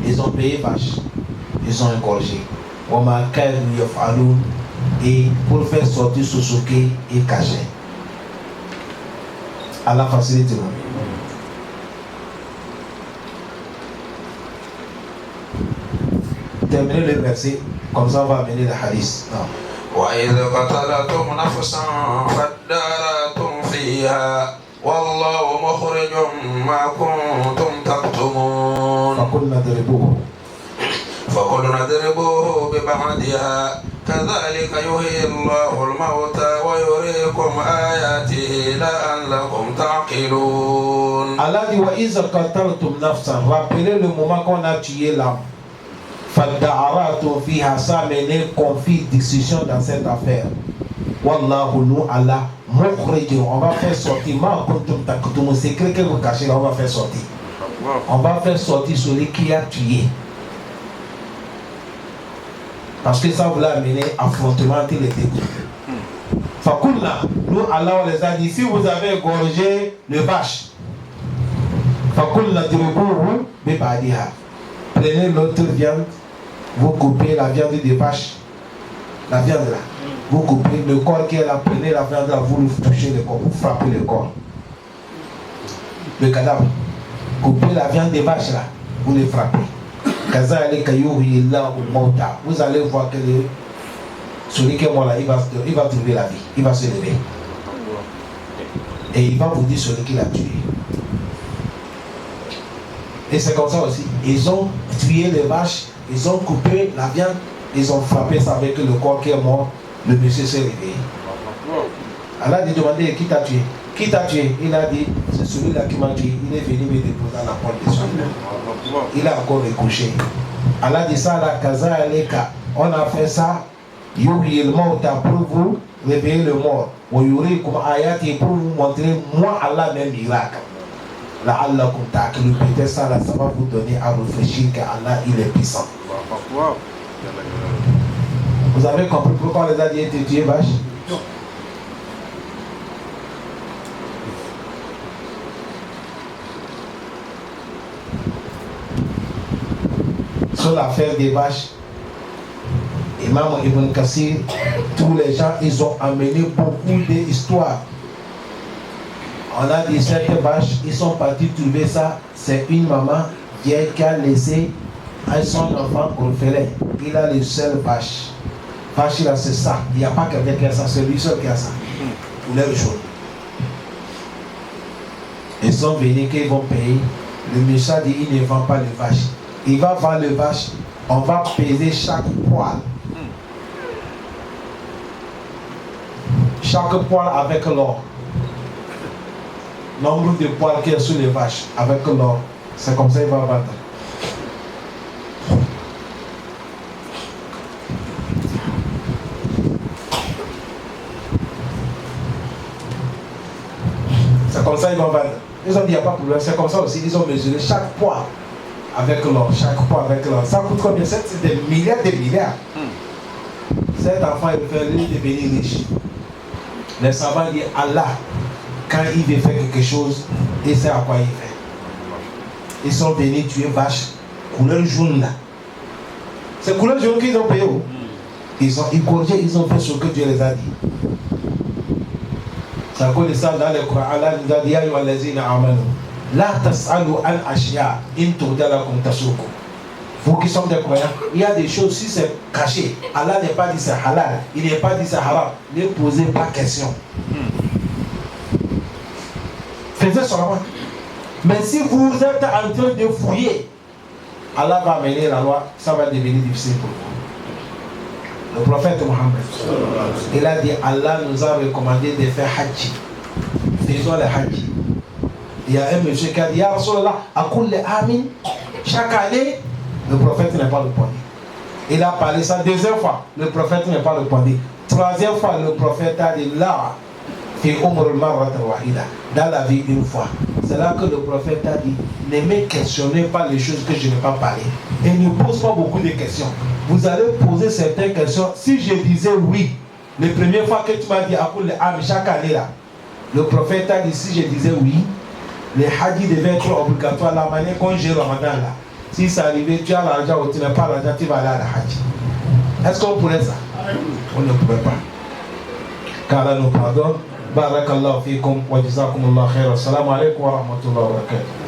Ils ont payé vache. Ils ont égorgé. Et pour faire sortir Susuke et cacher. Allah facilite nous. Terminez le verset, comme ça on va amener le hadith. وإذ قتلتم نفسا فادارأتم فيها والله مخرج ما كنتم تكتمون. فقلنا اضربوه ببعضها كذلك يحيي الله الموتى ويريكم آياته لعلكم تعقلون. Allah dit وإذ قتلتم نفسا, rappelez le moment qu'on a tué l'âme. فادارأتم فيها, ça a mené conflit, discussion dans cette affaire. Wallahu nous Allah mukhrijun, on va faire sortir ma kuntum taktumun, c'est que vous cachez là, on va faire sortir. On va faire sortir celui qui a tué. Parce que ça voulait amener affrontement entre les deux groupes. Fakulna, nous Allah on les a dit, si vous avez égorgé le vache, Fakulna dribuhu bibadiha, prenez l'autre viande, vous coupez la viande des vaches, la viande là, vous coupez le corps qui est là, prenez la viande là, vous touchez le corps, vous frappez le corps, le cadavre, coupez la viande des vaches là, vous les frappez. Vous allez voir que celui qui est mort là, il va trouver la vie, il va se lever. Et il va vous dire celui qui l'a tué. Et c'est comme ça aussi. Ils ont tué les vaches, ils ont coupé la viande, ils ont frappé ça avec le corps qui est mort, le monsieur s'est réveillé. Allah a demandé qui t'a tué. Qui t'a tué? Il a dit, c'est celui-là qui m'a tué. Il est venu me déposer à la porte de son nom. Il a encore recouché. Allah dit ça, la Kaza Aleka. On a fait ça. Yuhi le mort pour vous réveiller le mort. Oyuri comme ayati pour vous montrer, moi Allah, même miracle. la'allakum ta'qilun. Peut-être ça là, ça va vous donner à réfléchir qu'Allah il est puissant. Vous avez compris pourquoi on les a dit de tuer vache? Sur l'affaire des vaches, Imam Ibn Kassir, tous les gens, ils ont amené beaucoup d'histoires. On a dit cette vache, ils sont partis trouver ça. C'est une maman vieille qui a laissé son enfant orphelin. Il a les seules vaches. Vache, là, c'est ça. Il n'y a pas quelqu'un qui a ça, c'est lui seul qui a ça. Pour leur jour. Ils sont venus qu'ils vont payer. Le méchant dit il ne vend pas les vaches. Il va vendre les vaches. On va peser chaque poil. Chaque poil avec l'or. Nombre de poils qu'il y a sur les vaches avec l'or. C'est comme ça qu'il va vendre. C'est comme ça qu'ils vont vendre. Ils ont dit il n'y a pas de problème. C'est comme ça aussi. Ils ont mesuré chaque poil avec l'or. Chaque poil avec l'or. Ça coûte combien? C'est des milliards de milliards. Cet enfant il veut devenir riche. Les savants disent Allah, quand il veut faire quelque chose, il sait à quoi il fait. Ils sont venus tuer vache couleur jaune là. C'est couleur jaune qu'ils ont payé. Ils ont corrigé, ils ont fait ce que Dieu les a dit. C'est à cause de ça dans le Coran, Allah nous a dit ya ayyuhallazina amanu la tas'alu an ashya in tubda lakum tasukum. Vous qui sommes des croyants, il y a des choses, si c'est caché, Allah n'est pas dit c'est halal, il n'est pas dit c'est haram, ne posez pas question. Faisez seulement. Mais si vous êtes en train de fouiller, Allah va amener la loi, ça va devenir difficile pour vous. Le prophète Mohammed, il a dit Allah nous a recommandé de faire hajj. Faisons le hajj. Il y a un monsieur qui a dit ya Rasulallah, akul le amin, chaque année. Le prophète n'est pas répondu. Il a parlé ça deuxième fois. Le prophète n'est pas répondu. Troisième fois, le prophète a dit là, dans la vie une fois. C'est là que le prophète a dit ne me questionnez pas les choses que je n'ai pas parlé. Et ne pose pas beaucoup de questions. Vous allez poser certaines questions. Si je disais oui, la première fois que tu m'as dit chaque année là, le prophète a dit si je disais oui, les hadiths devaient être obligatoires la manière qu'on gère Ramadan là. Si ça arrivait, tu as l'argent ou tu n'as pas l'argent, tu vas aller à la Hajj. Est-ce qu'on pourrait ça? On ne pourrait pas. qu'Allah nous pardonne. Barakallahu fikum wa jazakumullahu khairan. Assalamu alaikum wa rahmatullahi wa barakatuh.